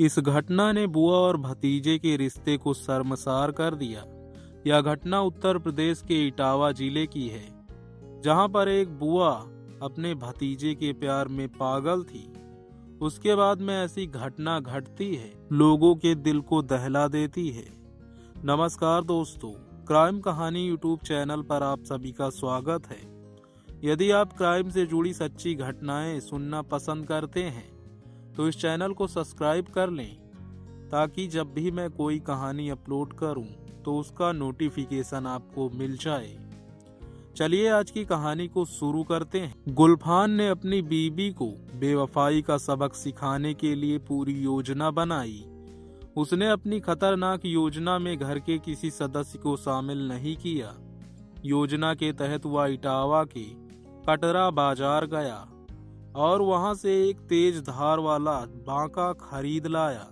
इस घटना ने बुआ और भतीजे के रिश्ते को शर्मसार कर दिया। यह घटना उत्तर प्रदेश के इटावा जिले की है, जहां पर एक बुआ अपने भतीजे के प्यार में पागल थी। उसके बाद में ऐसी घटना घटती है, लोगों के दिल को दहला देती है। नमस्कार दोस्तों, क्राइम कहानी यूट्यूब चैनल पर आप सभी का स्वागत है। यदि आप क्राइम से जुड़ी सच्ची घटनाएं सुनना पसंद करते हैं तो इस चैनल को सब्सक्राइब कर लें, ताकि जब भी मैं कोई कहानी अपलोड करूं तो उसका नोटिफिकेशन आपको मिल जाए। चलिए आज की कहानी को शुरू करते हैं। गुलफान ने अपनी बीबी को बेवफाई का सबक सिखाने के लिए पूरी योजना बनाई। उसने अपनी खतरनाक योजना में घर के किसी सदस्य को शामिल नहीं किया। योजना के तहत वह इटावा के कटरा बाजार गया और वहां से एक तेज धार वाला बांका खरीद लाया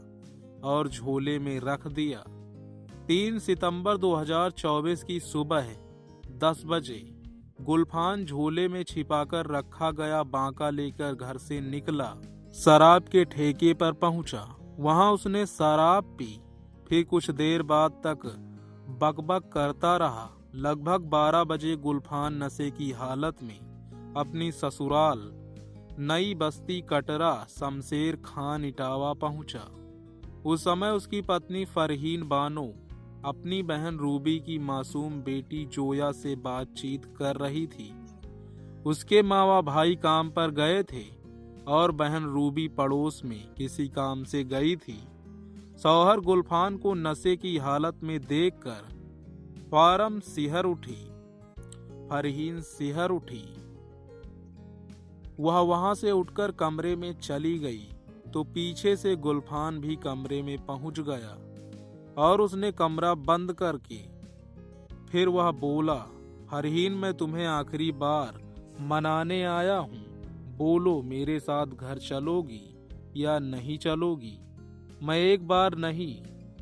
और झोले में रख दिया। 3 सितंबर 2024 की सुबह 10 बजे गुलफान झोले में छिपाकर रखा गया बांका लेकर घर से निकला। शराब के ठेके पर पहुंचा। वहां उसने शराब पी। फिर कुछ देर बाद तक बकबक करता रहा। लगभग 12 बजे गुलफान नशे की हालत में अपनी ससुराल नई बस्ती कटरा शमशेर खान इटावा पहुंचा। उस समय उसकी पत्नी फरहीन बानो अपनी बहन रूबी की मासूम बेटी जोया से बातचीत कर रही थी। उसके माँ व भाई काम पर गए थे और बहन रूबी पड़ोस में किसी काम से गई थी। शौहर गुलफान को नशे की हालत में देखकर फौरन सिहर उठी। फरहीन सिहर उठी। वह वहां से उठकर कमरे में चली गई तो पीछे से गुलफान भी कमरे में पहुंच गया और उसने कमरा बंद करके फिर वह बोला, फरहीन मैं तुम्हें आखिरी बार मनाने आया हूँ। बोलो मेरे साथ घर चलोगी या नहीं चलोगी? मैं एक बार नहीं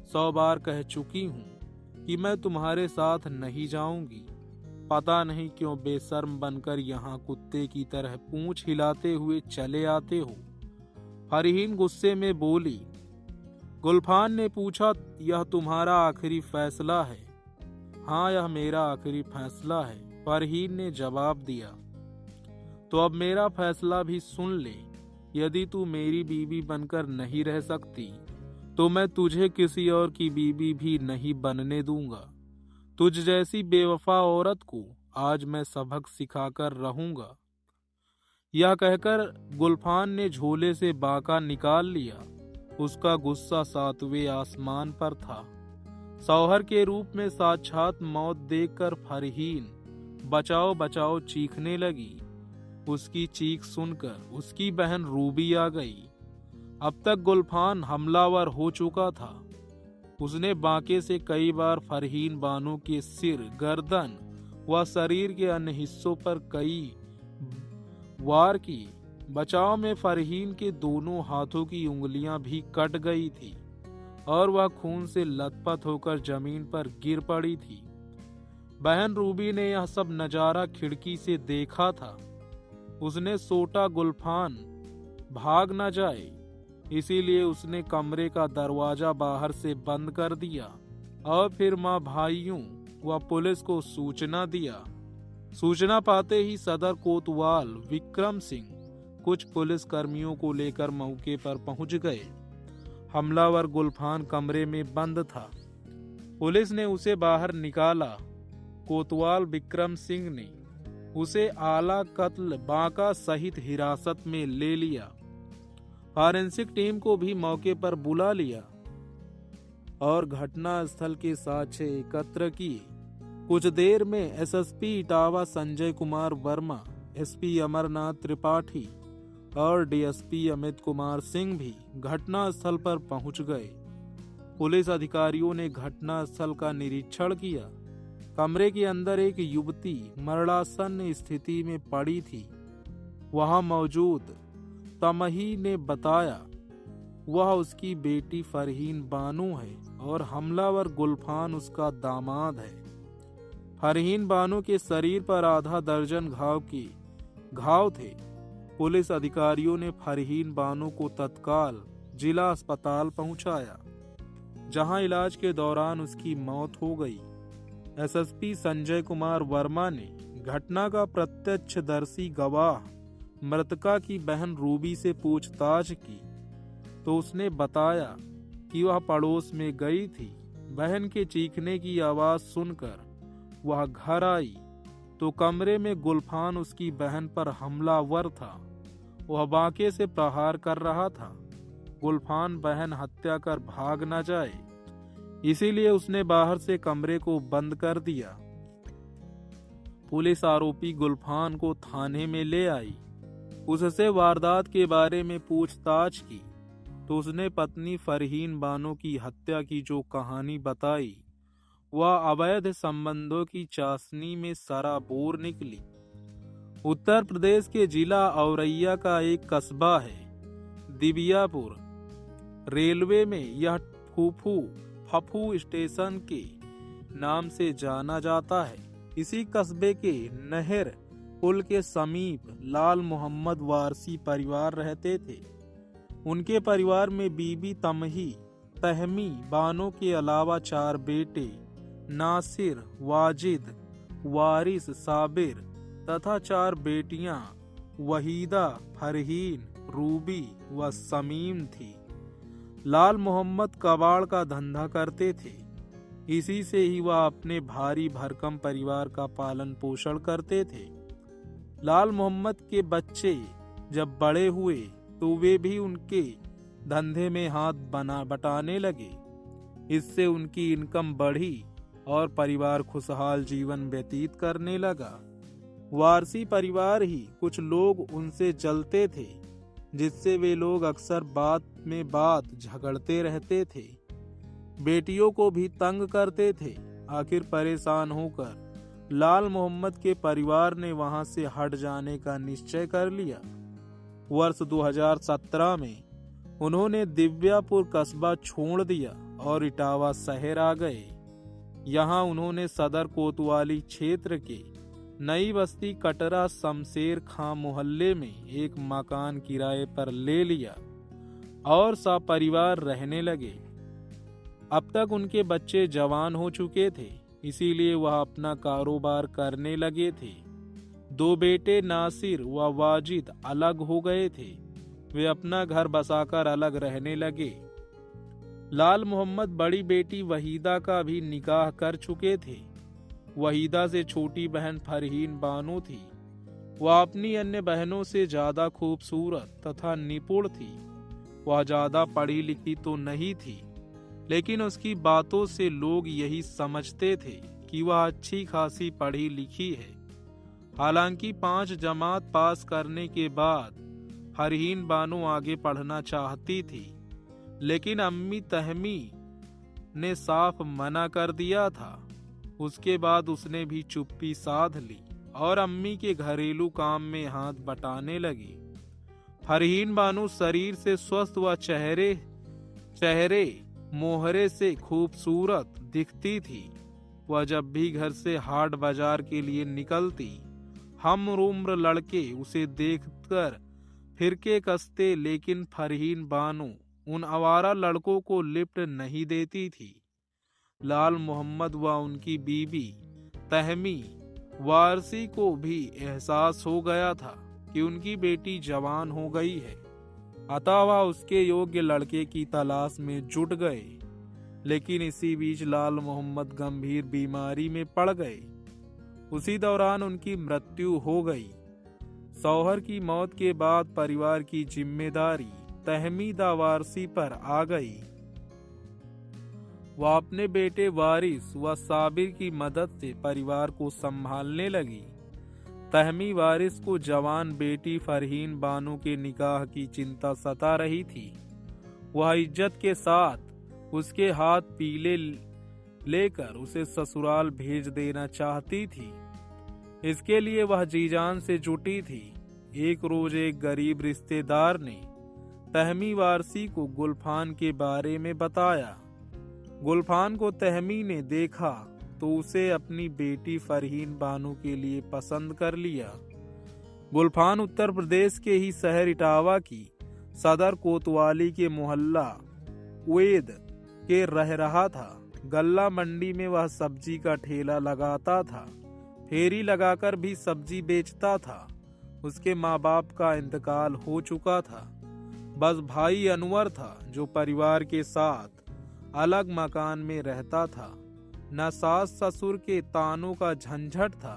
100 बार कह चुकी हूँ कि मैं तुम्हारे साथ नहीं जाऊंगी। पता नहीं क्यों बेशर्म बनकर यहाँ कुत्ते की तरह पूंछ हिलाते हुए चले आते हो। फरहीन गुस्से में बोली। गुलफान ने पूछा, यह तुम्हारा आखिरी फैसला है? हाँ, यह मेरा आखिरी फैसला है, फरहीन ने जवाब दिया। तो अब मेरा फैसला भी सुन ले। यदि तू मेरी बीवी बनकर नहीं रह सकती तो मैं तुझे किसी और की बीवी भी नहीं बनने दूंगा। तुझ जैसी बेवफा औरत को आज मैं सबक सिखाकर रहूंगा। यह कहकर गुलफान ने झोले से बांका निकाल लिया। उसका गुस्सा 7वें आसमान पर था। शौहर के रूप में साक्षात मौत देखकर फरहीन बचाओ बचाओ चीखने लगी। उसकी चीख सुनकर उसकी बहन रूबी आ गई। अब तक गुलफान हमलावर हो चुका था। उसने बांके से कई बार फरहीन बानो के सिर, गर्दन व शरीर के अन्य हिस्सों पर कई वार की। बचाव में फरहीन के दोनों हाथों की उंगलियां भी कट गई थी और वह खून से लथपथ होकर जमीन पर गिर पड़ी थी। बहन रूबी ने यह सब नजारा खिड़की से देखा था। उसने सोचा गुलफान भाग न जाए, इसीलिए उसने कमरे का दरवाजा बाहर से बंद कर दिया और फिर माँ, भाइयों व पुलिस को सूचना दिया। सूचना पाते ही सदर कोतवाल विक्रम सिंह कुछ पुलिस कर्मियों को लेकर मौके पर पहुंच गए। हमलावर गुलफान कमरे में बंद था। पुलिस ने उसे बाहर निकाला। कोतवाल विक्रम सिंह ने उसे आला कत्ल बांका सहित हिरासत में ले लिया। फॉरेंसिक टीम को भी मौके पर बुला लिया और घटना स्थल के साक्ष्य एकत्र किए। कुछ देर में एसएसपी इटावा संजय कुमार वर्मा, एसपी अमरनाथ त्रिपाठी और डीएसपी अमित कुमार सिंह भी घटना स्थल पर पहुंच गए। पुलिस अधिकारियों ने घटना स्थल का निरीक्षण किया। कमरे के अंदर एक युवती मरणासन्न स्थिति में पड़ी थी। वहां मौजूद तमही ने बताया वह उसकी बेटी फरहीन बानो है और हमलावर गुलफान उसका दामाद है। फरहीन बानो के शरीर पर आधा दर्जन घाव थे। पुलिस अधिकारियों ने फरहीन बानो को तत्काल जिला अस्पताल पहुंचाया, जहां इलाज के दौरान उसकी मौत हो गई। एसएसपी संजय कुमार वर्मा ने घटना का प्रत्यक्षदर्शी गवाह मृतका की बहन रूबी से पूछताछ की तो उसने बताया कि वह पड़ोस में गई थी। बहन के चीखने की आवाज सुनकर वह घर आई तो कमरे में गुलफान उसकी बहन पर हमलावर था। वह बांके से प्रहार कर रहा था। गुलफान बहन हत्या कर भाग न जाए, इसीलिए उसने बाहर से कमरे को बंद कर दिया। पुलिस आरोपी गुलफान को थाने में ले आई। उससे वारदात के बारे में पूछताछ की तो उसने पत्नी फरहीन बानो की हत्या की जो कहानी बताई वह अवैध संबंधों की चाशनी में सराबोर निकली। उत्तर प्रदेश के जिला औरैया का एक कस्बा है दिबियापुर। रेलवे में यह फफू स्टेशन के नाम से जाना जाता है। इसी कस्बे के नहर पुल के समीप लाल मोहम्मद वारसी परिवार रहते थे। उनके परिवार में बीबी तहमी बानो के अलावा 4 बेटे नासिर, वाजिद, वारिस, साबिर तथा 4 बेटियां वहीदा, फरहीन, रूबी व समीम थी। लाल मोहम्मद कबाड़ का धंधा करते थे। इसी से ही वह अपने भारी भरकम परिवार का पालन पोषण करते थे। लाल मोहम्मद के बच्चे जब बड़े हुए तो वे भी उनके धंधे में हाथ बटाने लगे। इससे उनकी इनकम बढ़ी और परिवार खुशहाल जीवन व्यतीत करने लगा। वारसी परिवार ही कुछ लोग उनसे जलते थे, जिससे वे लोग अक्सर बात में बात झगड़ते रहते थे। बेटियों को भी तंग करते थे। आखिर परेशान होकर लाल मोहम्मद के परिवार ने वहां से हट जाने का निश्चय कर लिया। वर्ष 2017 में उन्होंने दिव्यापुर कस्बा छोड़ दिया और इटावा शहर आ गए। यहाँ उन्होंने सदर कोतवाली क्षेत्र के नई बस्ती कटरा शमशेर खां मोहल्ले में एक मकान किराए पर ले लिया और सपरिवार रहने लगे। अब तक उनके बच्चे जवान हो चुके थे, इसीलिए वह अपना कारोबार करने लगे थे। 2 बेटे नासिर व वाजिद अलग हो गए थे। वे अपना घर बसाकर अलग रहने लगे। लाल मोहम्मद बड़ी बेटी वहीदा का भी निकाह कर चुके थे। वहीदा से छोटी बहन फरहीन बानो थी। वह अपनी अन्य बहनों से ज्यादा खूबसूरत तथा निपुण थी। वह ज्यादा पढ़ी लिखी तो नहीं थी, लेकिन उसकी बातों से लोग यही समझते थे कि वह अच्छी खासी पढ़ी लिखी है। हालांकि 5 जमात पास करने के बाद फरहीन बानो आगे पढ़ना चाहती थी, लेकिन अम्मी तहमी ने साफ मना कर दिया था। उसके बाद उसने भी चुप्पी साध ली और अम्मी के घरेलू काम में हाथ बटाने लगी। फरहीन बानो शरीर से स्वस्थ व चेहरे मोहरे से खूबसूरत दिखती थी। वह जब भी घर से हाट बाजार के लिए निकलती, हम उम्र लड़के उसे देखकर फिरके कसते, लेकिन फरहीन बानो उन आवारा लड़कों को लिफ्ट नहीं देती थी। लाल मोहम्मद व उनकी बीबी तहमी वारसी को भी एहसास हो गया था कि उनकी बेटी जवान हो गई है, अतः वह उसके योग्य लड़के की तलाश में जुट गए। लेकिन इसी बीच लाल मोहम्मद गंभीर बीमारी में पड़ गए। उसी दौरान उनकी मृत्यु हो गई। शौहर की मौत के बाद परिवार की जिम्मेदारी तहमीदा वारसी पर आ गई। वह अपने बेटे वारिस व साबिर की मदद से परिवार को संभालने लगी। तहमी वारिस को जवान बेटी फरहीन बानो के निकाह की चिंता सता रही थी। वह इज्जत के साथ उसके हाथ पीले लेकर उसे ससुराल भेज देना चाहती थी। इसके लिए वह जीजान से जुटी थी। एक रोज एक गरीब रिश्तेदार ने तहमी वारसी को गुलफान के बारे में बताया। गुलफान को तहमी ने देखा तो उसे अपनी बेटी फरहीन बानो के लिए पसंद कर लिया। गुलफान उत्तर प्रदेश के ही शहर इटावा की सदर कोतवाली के मोहल्ला वेद के रह रहा था। गल्ला मंडी में वह सब्जी का ठेला लगाता था, फेरी लगाकर भी सब्जी बेचता था। उसके माँ बाप का इंतकाल हो चुका था। बस भाई अनवर था जो परिवार के साथ अलग मकान में रहता था। न सास ससुर के तानों का झंझट था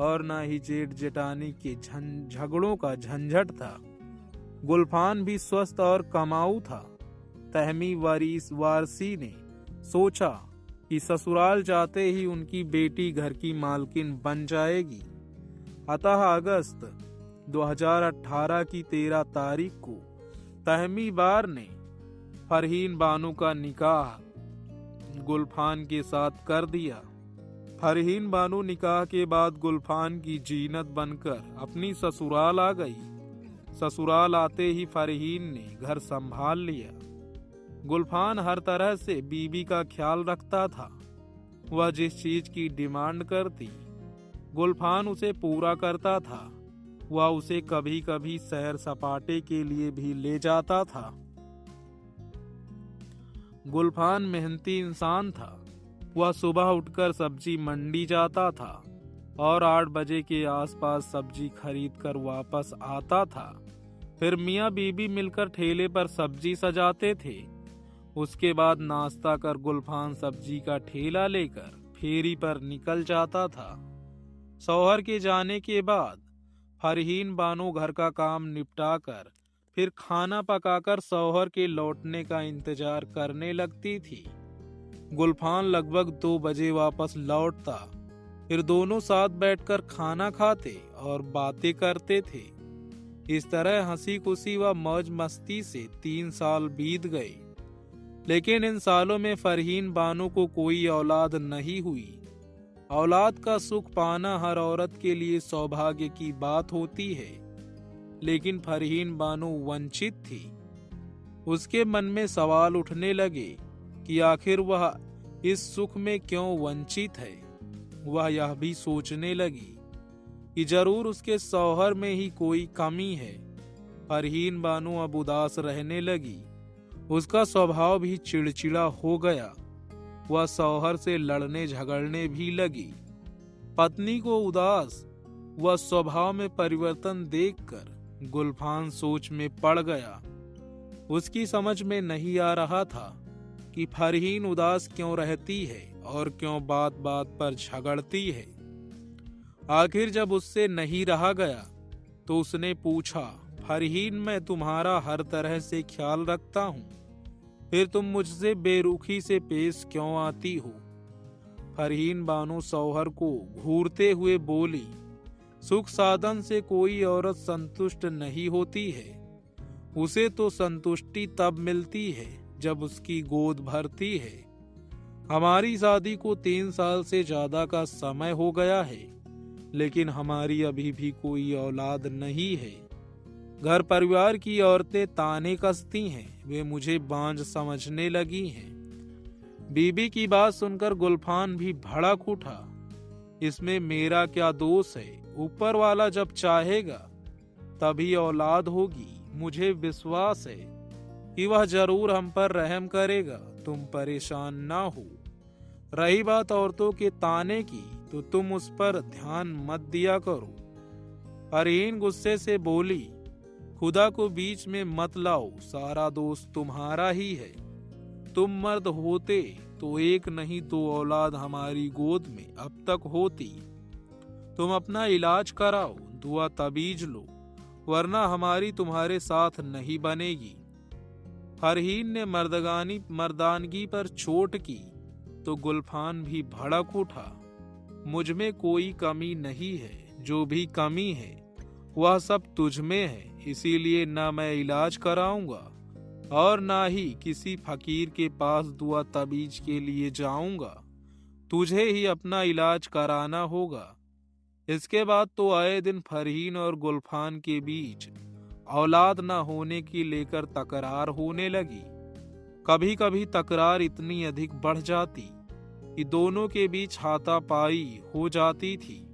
और न ही जेठ जेठानी के झगड़ों का झंझट था। गुलफान भी स्वस्थ और कमाऊ था। तहमी वारसी ने सोचा कि ससुराल जाते ही उनकी बेटी घर की मालकिन बन जाएगी। अतः अगस्त 2018 की 13 तारीख को तहमी बार ने फरहीन बानो का निकाह गुलफान के साथ कर दिया। फरहीन बानो निकाह के बाद गुलफान की जीनत बनकर अपनी ससुराल आ गई। ससुराल आते ही फरहीन ने घर संभाल लिया। गुलफान हर तरह से बीबी का ख्याल रखता था। वह जिस चीज की डिमांड करती गुलफान उसे पूरा करता था। वह उसे कभी कभी सैर सपाटे के लिए भी ले जाता था। गुलफान मेहनती इंसान था। वह सुबह उठकर सब्जी मंडी जाता था और 8 बजे के आसपास सब्जी खरीद कर वापस आता था। फिर मियाँ बीबी मिलकर ठेले पर सब्जी सजाते थे। उसके बाद नाश्ता कर गुलफान सब्जी का ठेला लेकर फेरी पर निकल जाता था। शौहर के जाने के बाद फरहीन बानो घर का काम निपटाकर फिर खाना पकाकर शौहर के लौटने का इंतजार करने लगती थी। गुलफान लगभग 2 बजे वापस लौटता। फिर दोनों साथ बैठकर खाना खाते और बातें करते थे। इस तरह हंसी खुशी व मौज मस्ती से 3 साल बीत गए। लेकिन इन सालों में फरहीन बानो को कोई औलाद नहीं हुई। औलाद का सुख पाना हर औरत के लिए सौभाग्य की बात होती है, लेकिन फरहीन बानो वंचित थी। उसके मन में सवाल उठने लगे कि आखिर वह इस सुख में क्यों वंचित है। वह यह भी सोचने लगी कि जरूर उसके शौहर में ही कोई कमी है। फरहीन बानो अब उदास रहने लगी। उसका स्वभाव भी चिड़चिड़ा हो गया। वह शौहर से लड़ने झगड़ने भी लगी। पत्नी को उदास व स्वभाव में परिवर्तन देखकर गुलफान सोच में पड़ गया। उसकी समझ में नहीं आ रहा था कि फरहीन उदास क्यों रहती है और क्यों बात बात पर झगड़ती है। आखिर जब उससे नहीं रहा गया तो उसने पूछा, फरहीन, मैं तुम्हारा हर तरह से ख्याल रखता हूँ, फिर तुम मुझसे बेरुखी से पेश क्यों आती हो? फरहीन बानो शौहर को घूरते हुए बोली, सुख साधन से कोई औरत संतुष्ट नहीं होती है। उसे तो संतुष्टि तब मिलती है जब उसकी गोद भरती है। हमारी शादी को 3 साल से ज्यादा का समय हो गया है, लेकिन हमारी अभी भी कोई औलाद नहीं है। घर परिवार की औरतें ताने कसती हैं, वे मुझे बांझ समझने लगी हैं। बीबी की बात सुनकर गुलफान भी भड़क उठा। इसमें मेरा क्या दोष है? ऊपर वाला जब चाहेगा तभी औलाद होगी। मुझे विश्वास है कि वह जरूर हम पर रहम करेगा। तुम परेशान ना हो। रही बात औरतों के ताने की, तो तुम उस पर ध्यान मत दिया करो। फरहीन गुस्से से बोली, खुदा को बीच में मत लाओ, सारा दोष तुम्हारा ही है। तुम मर्द होते तो एक नहीं 2 औलाद हमारी गोद में अब तक होती। तुम अपना इलाज कराओ, दुआ तबीज लो, वरना हमारी तुम्हारे साथ नहीं बनेगी। फरहीन ने मर्दानगी पर चोट की तो गुलफान भी भड़क उठा। मुझ में कोई कमी नहीं है, जो भी कमी है वह सब तुझ में है। इसीलिए ना मैं इलाज कराऊंगा और ना ही किसी फकीर के पास दुआ तबीज के लिए जाऊंगा। तुझे ही अपना इलाज कराना होगा। इसके बाद तो आए दिन फरहीन और गुलफान के बीच औलाद न होने की लेकर तकरार होने लगी। कभी कभी तकरार इतनी अधिक बढ़ जाती कि दोनों के बीच हाथापाई हो जाती थी।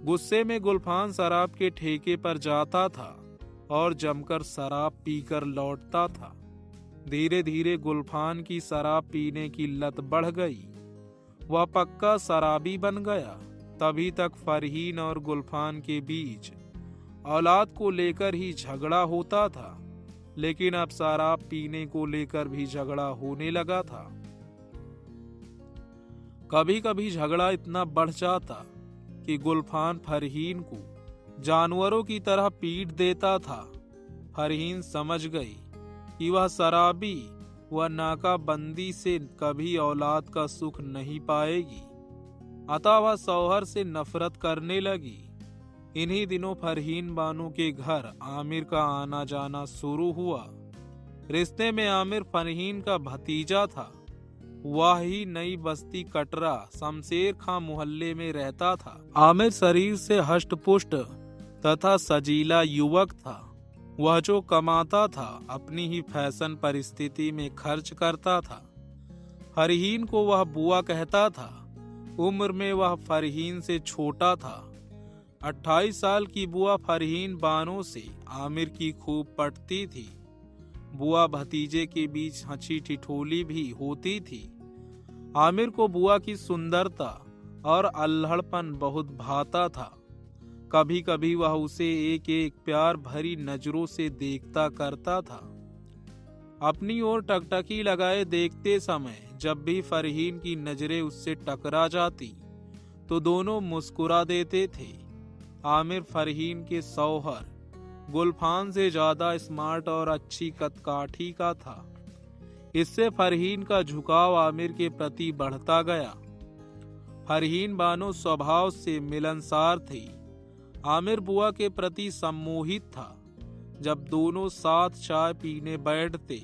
गुस्से में गुलफान शराब के ठेके पर जाता था और जमकर शराब पीकर लौटता था। धीरे धीरे गुलफान की शराब पीने की लत बढ़ गई। वह पक्का शराबी बन गया। तभी तक फरहीन और गुलफान के बीच औलाद को लेकर ही झगड़ा होता था, लेकिन अब शराब पीने को लेकर भी झगड़ा होने लगा था। कभी कभी झगड़ा इतना बढ़ जाता कि गुलफान फरहीन को जानवरों की तरह पीट देता था। फरहीन समझ गई कि वह शराबी व नाकाबंदी से कभी औलाद का सुख नहीं पाएगी, अतः वह शौहर से नफरत करने लगी। इन्हीं दिनों फरहीन बानो के घर आमिर का आना जाना शुरू हुआ। रिश्ते में आमिर फरहीन का भतीजा था। वह ही नई बस्ती कटरा शमशेर खां मोहल्ले में रहता था। आमिर शरीर से हष्ट-पुष्ट तथा सजीला युवक था। वह जो कमाता था अपनी ही फैशन परिस्थिति में खर्च करता था। फरहीन को वह बुआ कहता था। उम्र में वह फरहीन से छोटा था। 28 साल की बुआ फरहीन बानो से आमिर की खूब पटती थी। बुआ भतीजे के बीच हंसी ठिठोली भी होती थी। आमिर को बुआ की सुंदरता और अल्हड़पन बहुत भाता था। कभी कभी वह उसे एक एक प्यार भरी नजरों से देखता करता था। अपनी ओर टकटकी लगाए देखते समय जब भी फरहीन की नजरें उससे टकरा जाती तो दोनों मुस्कुरा देते थे। आमिर फरहीन के शौहर गुलफान से ज्यादा स्मार्ट और अच्छी कदकाठी का था। इससे फरहीन का झुकाव आमिर के प्रति बढ़ता गया। फरहीन बानो स्वभाव से मिलनसार थी। आमिर बुआ के प्रति सम्मोहित था। जब दोनों साथ चाय पीने बैठते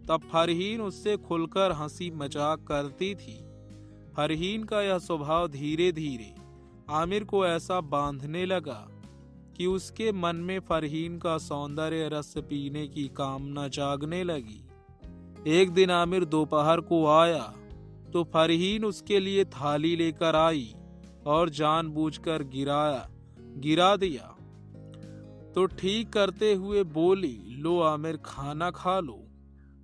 तब फरहीन उससे खुलकर हंसी मजाक करती थी। फरहीन का यह स्वभाव धीरे धीरे आमिर को ऐसा बांधने लगा कि उसके मन में फरहीन का सौंदर्य रस पीने की कामना जागने लगी। एक दिन आमिर दोपहर को आया तो फरहीन उसके लिए थाली लेकर आई और जानबूझकर गिरा दिया तो ठीक करते हुए बोली, लो आमिर खाना खा लो,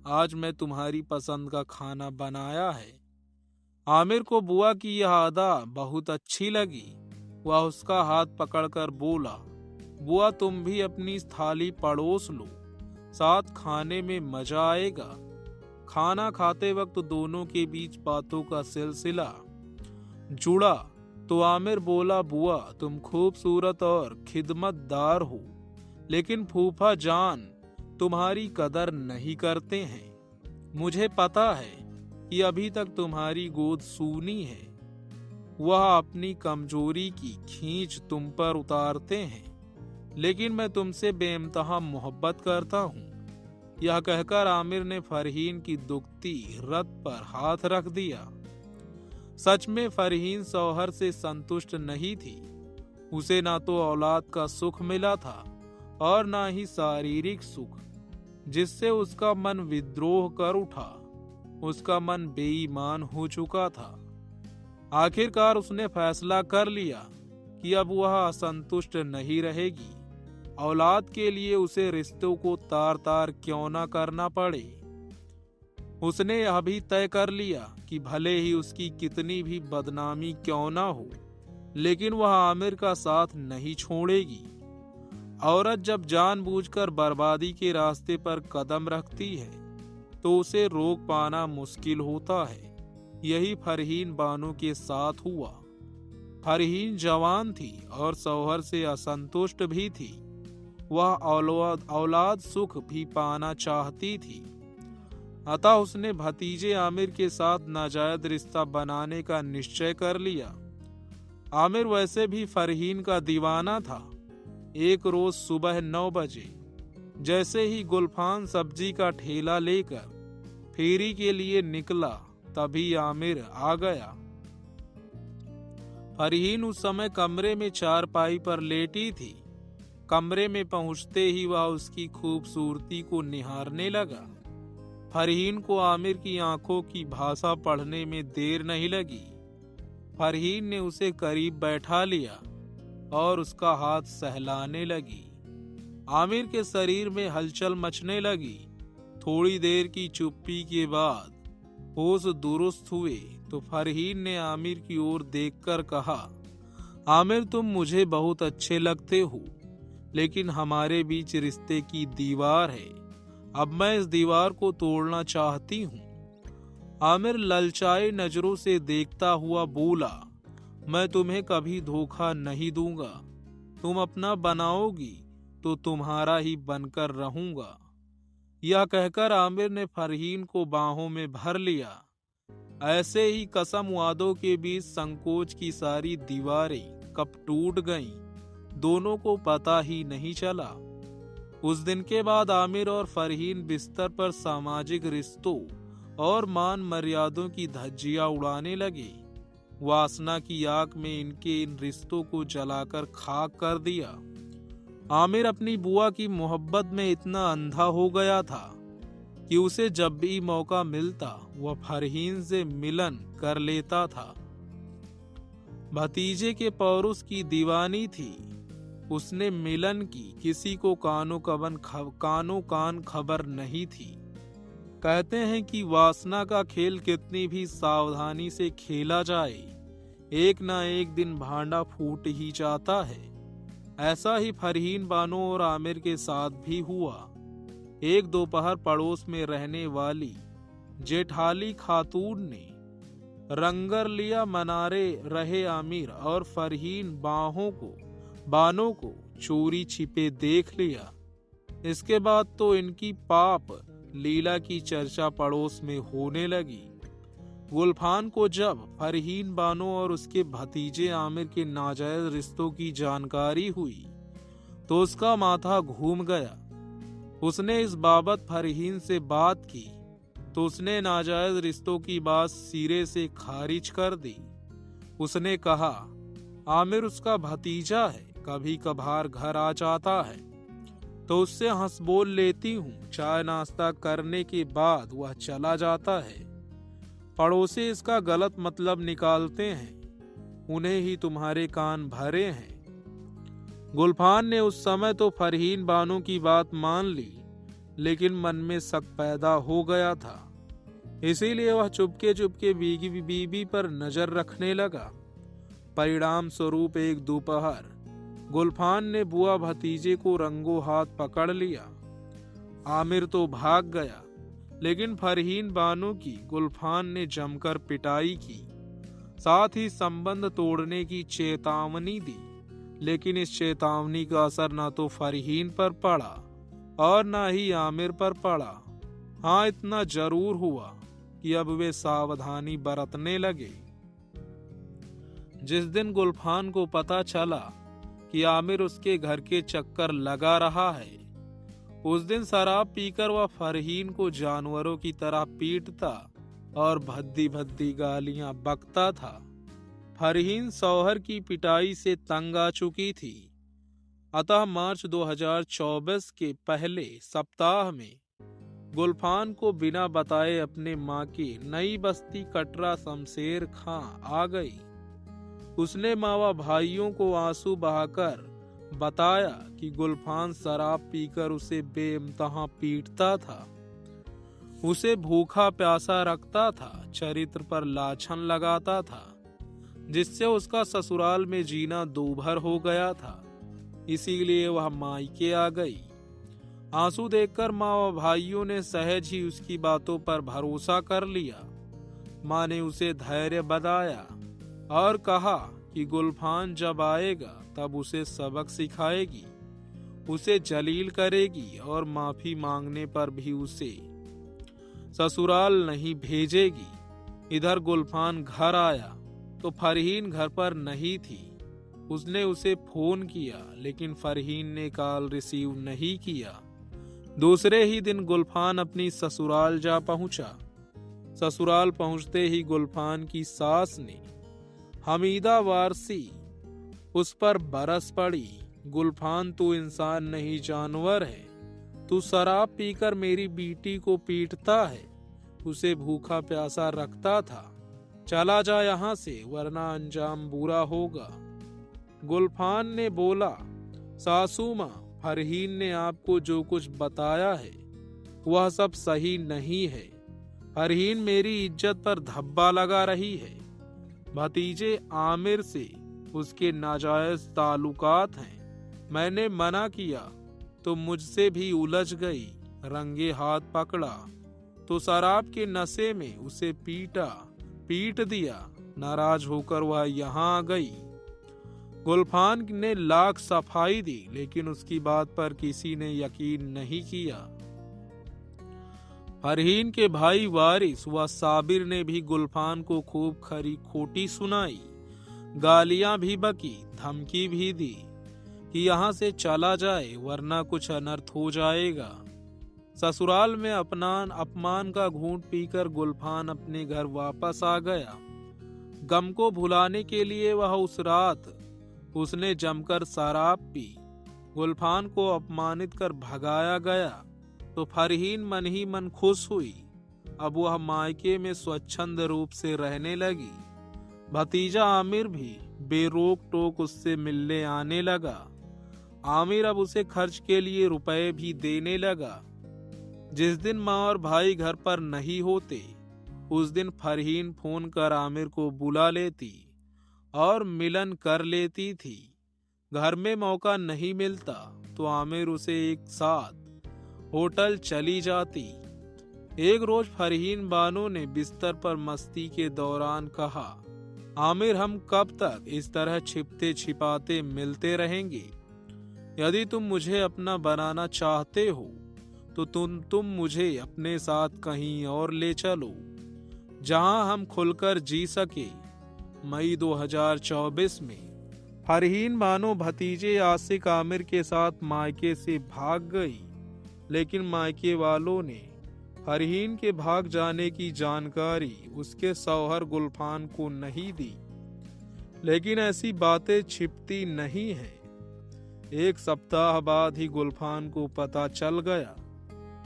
आज मैं तुम्हारी पसंद का खाना बनाया है। आमिर को बुआ की यह अदा बहुत अच्छी लगी। वह उसका हाथ पकड़कर बोला, बुआ तुम भी अपनी थाली परोस लो, साथ खाने में मजा आएगा। खाना खाते वक्त दोनों के बीच बातों का सिलसिला जुड़ा तो आमिर बोला, बुआ तुम खूबसूरत और खिदमतदार हो, लेकिन फूफा जान तुम्हारी कदर नहीं करते हैं। मुझे पता है कि अभी तक तुम्हारी गोद सूनी है। वह अपनी कमजोरी की खींच तुम पर उतारते हैं, लेकिन मैं तुमसे बेइंतहा मोहब्बत करता हूँ। यह कहकर आमिर ने फरहीन की दुखती रत पर हाथ रख दिया। सच में फरहीन शौहर से संतुष्ट नहीं थी। उसे ना तो औलाद का सुख मिला था और ना ही शारीरिक सुख, जिससे उसका मन विद्रोह कर उठा। उसका मन बेईमान हो चुका था। आखिरकार उसने फैसला कर लिया कि अब वह असंतुष्ट नहीं रहेगी। औलाद के लिए उसे रिश्तों को तार तार क्यों न करना पड़े। उसने यह भी तय कर लिया कि भले ही उसकी कितनी भी बदनामी क्यों ना हो, लेकिन वह आमिर का साथ नहीं छोड़ेगी। औरत जब जानबूझकर बर्बादी के रास्ते पर कदम रखती है तो उसे रोक पाना मुश्किल होता है। यही फरहीन बानो के साथ हुआ। फरहीन जवान थी और शौहर से असंतुष्ट भी थी। वह औलाद सुख भी पाना चाहती थी। अतः उसने भतीजे आमिर के साथ नाजायज रिश्ता बनाने का निश्चय कर लिया। आमिर वैसे भी फरहीन का दीवाना था। एक रोज सुबह 9 बजे जैसे ही गुलफान सब्जी का ठेला लेकर फेरी के लिए निकला, तभी आमिर आ गया। फरहीन उस समय कमरे में चारपाई पर लेटी थी। कमरे में पहुंचते ही वह उसकी खूबसूरती को निहारने लगा। फरहीन को आमिर की आंखों की भाषा पढ़ने में देर नहीं लगी। फरहीन ने उसे करीब बैठा लिया और उसका हाथ सहलाने लगी। आमिर के शरीर में हलचल मचने लगी। थोड़ी देर की चुप्पी के बाद होश दुरुस्त हुए तो फरहीन ने आमिर की ओर देखकर कहा, आमिर तुम मुझे बहुत अच्छे लगते हो, लेकिन हमारे बीच रिश्ते की दीवार है। अब मैं इस दीवार को तोड़ना चाहती हूँ। आमिर ललचाए नजरों से देखता हुआ बोला, मैं तुम्हें कभी धोखा नहीं दूंगा। तुम अपना बनाओगी तो तुम्हारा ही बनकर रहूंगा। यह कहकर आमिर ने फरहीन को बाहों में भर लिया। ऐसे ही कसम वादों के बीच संकोच की सारी दीवारें कब टूट गईं, दोनों को पता ही नहीं चला। उस दिन के बाद आमिर और फरहीन बिस्तर पर सामाजिक रिश्तों और मान मर्यादों की धज्जियां उड़ाने लगे। वासना की आग में इनके इन रिश्तों को जलाकर खाक कर दिया। आमिर अपनी बुआ की मोहब्बत में इतना अंधा हो गया था कि उसे जब भी मौका मिलता वह फरहीन से मिलन कर लेता था। भतीजे के पौरुष की दीवानी थी। उसने मिलन की किसी को कानो कान खबर नहीं थी। कहते हैं कि वासना का खेल कितनी भी सावधानी से खेला जाए, एक ना एक दिन भांडा फूट ही जाता है। ऐसा ही फरहीन बानो और आमिर के साथ भी हुआ। एक दोपहर पड़ोस में रहने वाली जेठाली खातून ने रंगर लिया मनारे रहे आमिर और फरहीन बानों को चोरी छिपे देख लिया। इसके बाद तो इनकी पाप लीला की चर्चा पड़ोस में होने लगी। गुलफान को जब फरहीन बानो और उसके भतीजे आमिर के नाजायज रिश्तों की जानकारी हुई तो उसका माथा घूम गया। उसने इस बाबत फरहीन से बात की तो उसने नाजायज रिश्तों की बात सिरे से खारिज कर दी। उसने कहा, आमिर उसका भतीजा है, कभी कभार घर आ जाता है तो उससे हंस बोल लेती हूँ। चाय नाश्ता करने के बाद वह चला जाता है। पड़ोसी इसका गलत मतलब निकालते हैं, उन्हें ही तुम्हारे कान भरे हैं। गुलफान ने उस समय तो फरहीन बानो की बात मान ली, लेकिन मन में शक पैदा हो गया था। इसीलिए वह चुपके चुपके बीबी पर नजर रखने लगा। परिणाम स्वरूप एक दोपहर गुलफान ने बुआ भतीजे को रंगों हाथ पकड़ लिया। आमिर तो भाग गया, लेकिन फरहीन बानो की गुलफान ने जमकर पिटाई की, साथ ही संबंध तोड़ने की चेतावनी दी। लेकिन इस चेतावनी का असर ना तो फरहीन पर पड़ा और ना ही आमिर पर पड़ा। हाँ, इतना जरूर हुआ कि अब वे सावधानी बरतने लगे। जिस दिन गुलफान को पता चला कि आमिर उसके घर के चक्कर लगा रहा है, उस दिन शराब पीकर वह फरहीन को जानवरों की तरह पीटता और भद्दी भद्दी गालियां बकता था। फरहीन शौहर की पिटाई से तंग आ चुकी थी। अतः मार्च 2024 के पहले सप्ताह में गुलफान को बिना बताए अपने माँ की नई बस्ती कटरा शमशेर खां आ गई। उसने मावा भाइयों को आंसू बहाकर बताया कि गुलफान शराब पीकर उसे बेइंतहा पीटता था, उसे भूखा प्यासा रखता था, चरित्र पर लाछन लगाता था, जिससे उसका ससुराल में जीना दूभर हो गया था। इसीलिए वह मायके आ गई। आंसू देखकर माँ व भाइयों ने सहज ही उसकी बातों पर भरोसा कर लिया। माँ ने उसे धैर्य बधाया और कहा कि गुलफान जब आएगा तब उसे सबक सिखाएगी, उसे जलील करेगी और माफी मांगने पर भी उसे ससुराल नहीं भेजेगी। इधर गुलफान घर आया तो फरहीन घर पर नहीं थी। उसने उसे फोन किया, लेकिन फरहीन ने कॉल रिसीव नहीं किया। दूसरे ही दिन गुलफान अपनी ससुराल जा पहुंचा। ससुराल पहुंचते ही गुलफान की सास ने हमीदा वारसी उस पर बरस पड़ी। गुलफान तू इंसान नहीं जानवर है, तू शराब पीकर मेरी बेटी को पीटता है, उसे भूखा प्यासा रखता था, चला जा यहाँ से वरना अंजाम बुरा होगा। गुलफान ने बोला, सासू माँ, फरहीन ने आपको जो कुछ बताया है वह सब सही नहीं है। फरहीन मेरी इज्जत पर धब्बा लगा रही है। भतीजे आमिर से उसके नाजायज ताल्लुकात हैं। मैंने मना किया तो मुझसे भी उलझ गई। रंगे हाथ पकड़ा तो शराब के नशे में उसे पीट दिया। नाराज होकर वह यहाँ आ गई। गुलफान ने लाख सफाई दी लेकिन उसकी बात पर किसी ने यकीन नहीं किया। फरहीन के भाई वारिस व साबिर ने भी गुलफान को खूब खरी खोटी सुनाई, गालियां भी बकी, धमकी भी दी कि यहाँ से चला जाए वरना कुछ अनर्थ हो जाएगा। ससुराल में अपमान का घूंट पीकर गुलफान अपने घर वापस आ गया। गम को भुलाने के लिए वह उस रात उसने जमकर शराब पी। गुलफान को अपमानित कर भगाया गया तो फरहीन मन ही मन खुश हुई। अब वह मायके में स्वच्छंद रूप से रहने लगी। भतीजा आमिर भी बेरोक टोक उससे मिलने आने लगा। आमिर अब उसे खर्च के लिए रुपए भी देने लगा। जिस दिन माँ और भाई घर पर नहीं होते उस दिन फरहीन फोन कर आमिर को बुला लेती और मिलन कर लेती थी। घर में मौका नहीं मिलता तो आमिर उसे एक साथ होटल चली जाती। एक रोज फरहीन बानो ने बिस्तर पर मस्ती के दौरान कहा, आमिर हम कब तक इस तरह छिपते छिपाते मिलते रहेंगे? यदि तुम मुझे अपना बनाना चाहते हो तो तुम मुझे अपने साथ कहीं और ले चलो जहां हम खुलकर जी सके। मई 2024 में फरहीन बानो भतीजे आशिक आमिर के साथ मायके से भाग गई, लेकिन मायके वालों ने फरहीन के भाग जाने की जानकारी उसके शौहर गुलफान को नहीं दी। लेकिन ऐसी बातें छिपती नहीं है। एक सप्ताह बाद ही गुलफान को पता चल गया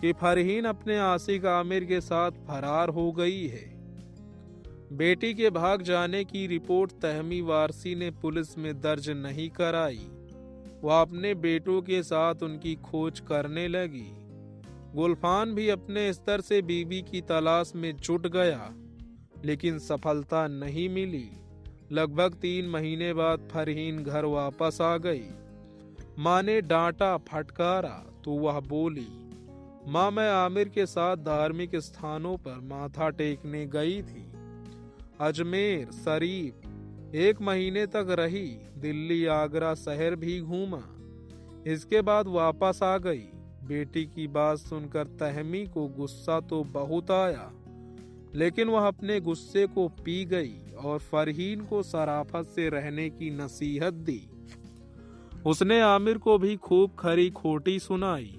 कि फरहीन अपने आशिक आमिर के साथ फरार हो गई है। बेटी के भाग जाने की रिपोर्ट तहमी वारसी ने पुलिस में दर्ज नहीं कराई। वह अपने बेटों के साथ उनकी खोज करने लगी। गुलफान भी अपने स्तर से बीवी की तलाश में जुट गया, लेकिन सफलता नहीं मिली। लगभग 3 महीने बाद फरहीन घर वापस आ गई। माँ ने डांटा फटकारा तो वह बोली, माँ मैं आमिर के साथ धार्मिक स्थानों पर माथा टेकने गई थी। अजमेर शरीफ 1 महीने तक रही। दिल्ली आगरा शहर भी घूमा। इसके बाद वापस आ गई। बेटी की बात सुनकर तहमी को गुस्सा तो बहुत आया, लेकिन वह अपने गुस्से को पी गई और फरहीन को शराफत से रहने की नसीहत दी। उसने आमिर को भी खूब खरी खोटी सुनाई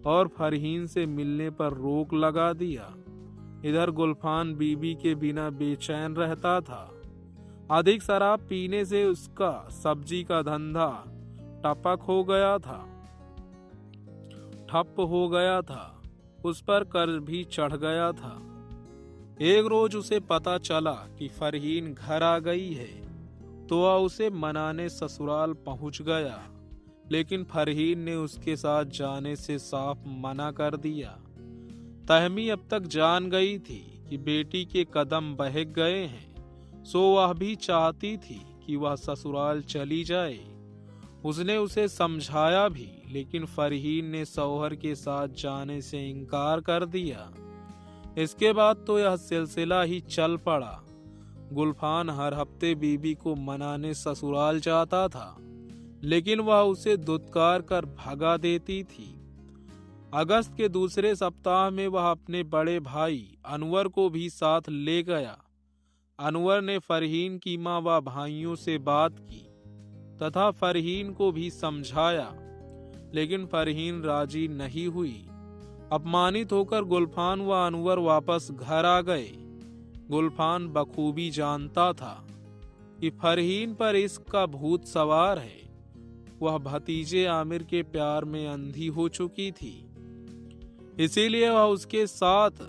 और फरहीन से मिलने पर रोक लगा दिया। इधर गुलफान बीबी के बिना बेचैन रहता था। अधिक शराब पीने से उसका सब्जी का धंधा ठप हो गया था। उस पर कर्ज भी चढ़ गया था। एक रोज उसे पता चला कि फरहीन घर आ गई है तो वह उसे मनाने ससुराल पहुंच गया, लेकिन फरहीन ने उसके साथ जाने से साफ मना कर दिया। तहमी अब तक जान गई थी कि बेटी के कदम बहक गए हैं, सो वह भी चाहती थी कि वह ससुराल चली जाए। उसने उसे समझाया भी, लेकिन फरहीन ने शौहर के साथ जाने से इनकार कर दिया। इसके बाद तो यह सिलसिला ही चल पड़ा। गुलफान हर हफ्ते बीबी को मनाने ससुराल जाता था, लेकिन वह उसे दुत्कार कर भगा देती थी। अगस्त के दूसरे सप्ताह में वह अपने बड़े भाई अनवर को भी साथ ले गया। अनवर ने फरहीन की माँ व भाइयों से बात की तथा फरहीन को भी समझाया, लेकिन फरहीन राजी नहीं हुई। अपमानित होकर गुलफान व अनवर वापस घर आ गए। गुलफान बखूबी जानता था कि फरहीन पर इश्क का भूत सवार है। वह भतीजे आमिर के प्यार में अंधी हो चुकी थी, इसीलिए वह उसके साथ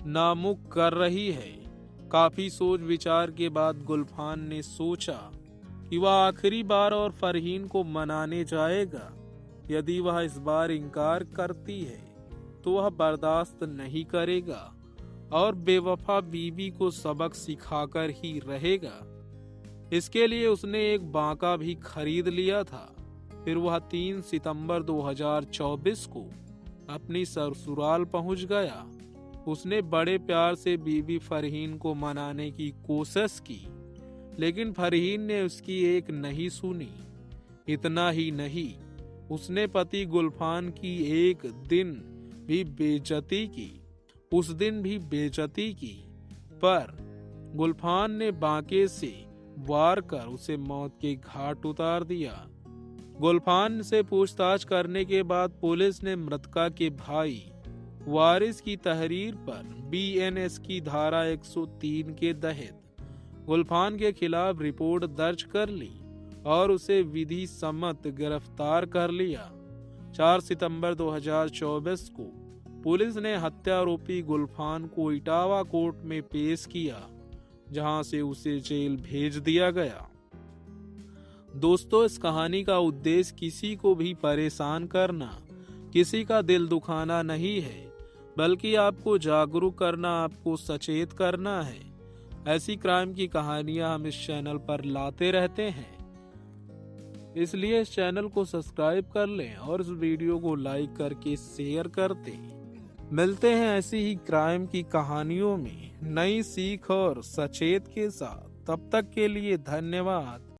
नामुख कर रही है। काफी सोच विचार के बाद गुलफान ने सोचा कि वह आखिरी बार और फरहीन को मनाने जाएगा। यदि वह इस बार इनकार करती है तो वह बर्दाश्त नहीं करेगा और बेवफा बीवी को सबक सिखाकर ही रहेगा। इसके लिए उसने एक बांका भी खरीद लिया था। फिर वह 3 सितंबर 2024 को अपनी ससुराल पहुंच गया। उसने बड़े प्यार से बीवी फरहीन को मनाने की कोशिश की, लेकिन फरहीन ने उसकी एक नहीं सुनी। इतना ही नहीं, उसने पति गुलफान की एक दिन भी बेइज्जती की। उस दिन भी बेइज्जती की, पर गुलफान ने बांके से वार कर उसे मौत के घाट उतार दिया। गुलफान से पूछताछ करने के बाद पुलिस ने मृतका के भाई वारिस की तहरीर पर बीएनएस की धारा 103 के तहत गुलफान के खिलाफ रिपोर्ट दर्ज कर ली और उसे विधि सम्मत गिरफ्तार कर लिया। 4 सितंबर 2024 को पुलिस ने हत्यारोपी गुलफान को इटावा कोर्ट में पेश किया, जहां से उसे जेल भेज दिया गया। दोस्तों, इस कहानी का उद्देश्य किसी को भी परेशान करना, किसी का दिल दुखाना नहीं है, बल्कि आपको जागरूक करना, आपको सचेत करना है। ऐसी क्राइम की कहानियां हम इस चैनल पर लाते रहते हैं, इसलिए इस चैनल को सब्सक्राइब कर लें और इस वीडियो को लाइक करके शेयर कर दें। मिलते हैं ऐसी ही क्राइम की कहानियों में नई सीख और सचेत के साथ। तब तक के लिए धन्यवाद।